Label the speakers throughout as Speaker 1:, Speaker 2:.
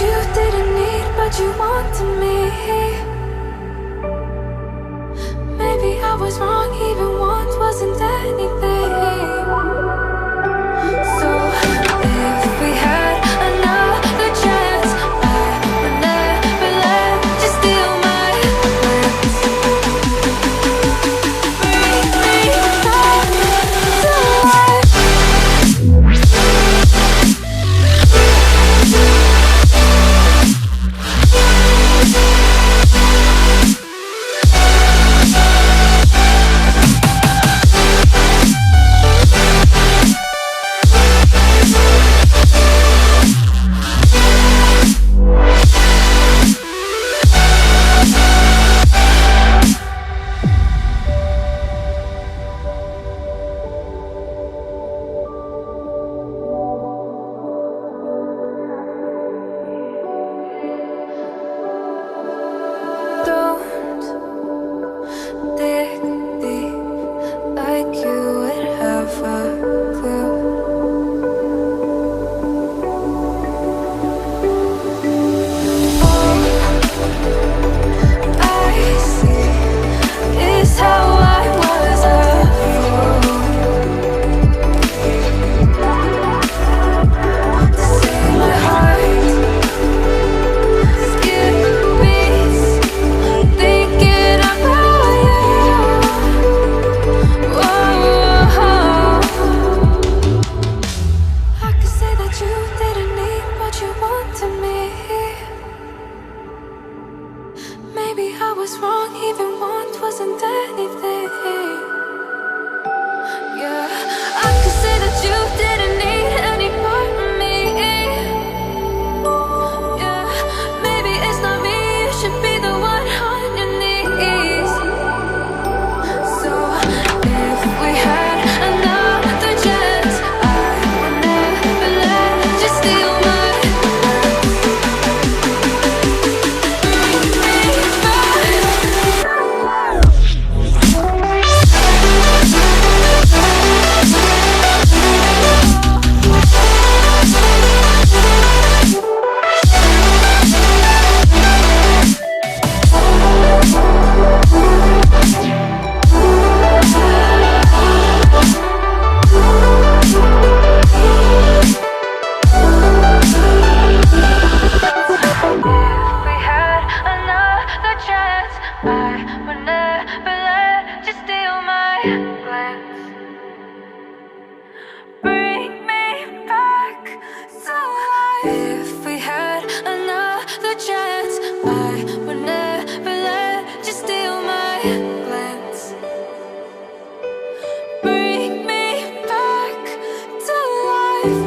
Speaker 1: you didn't need, but you wanted me. Maybe I was wrong, even want wasn't anything. So if we had another chance, I would never let you steal my plans. Bring me back to life. Don't dig deep like you would have a clue. All I see is how I was a fool to see my heart skip beats thinking about you. Whoa. I could say that you didn't need, but you wanted me. Maybe I was wrong, even want wasn't anything. Yeah, I could say that you didn't need any part of me. Yeah, maybe it's not me, you should be the one on your knees. So if we had another chance, I would never let you steal my plans. Bring me back. If we had another chance, I would never let you steal my plans. Bring me back to life. If we had another chance, I would never let you steal my plans. Bring me back to life.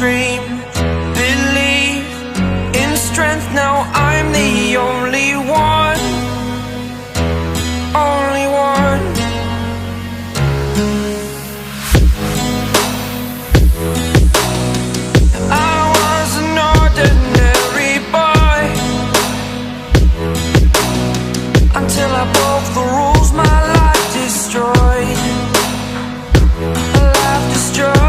Speaker 2: dream, believe in strength. Now I'm the only one, only one. I was an ordinary boy until I broke the rules, my life destroyed, life destroyed.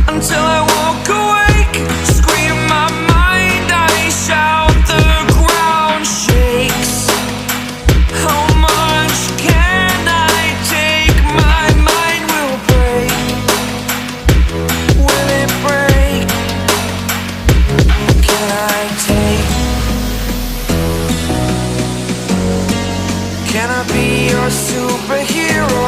Speaker 2: Until I woke awake, scream my mind, I shout, the ground shakes. How much can I take? My mind will break. Will it break? Can I take? Can I be your superhero?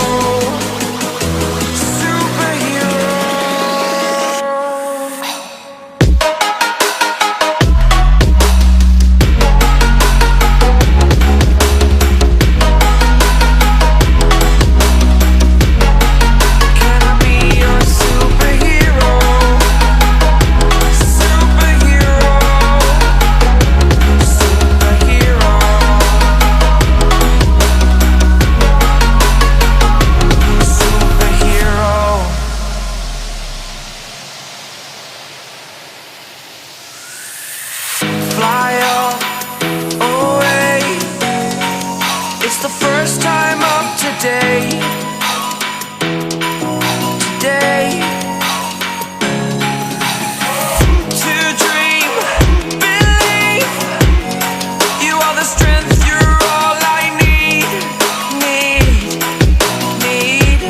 Speaker 2: Fly away. It's the first time of today. Today. To dream, believe. You are the strength, you're all I need. Need.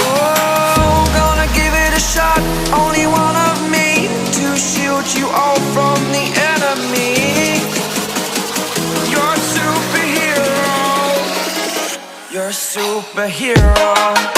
Speaker 2: Oh, gonna give it a shot. Only one of me to shield you all from the enemy. You're a superhero. You're a superhero.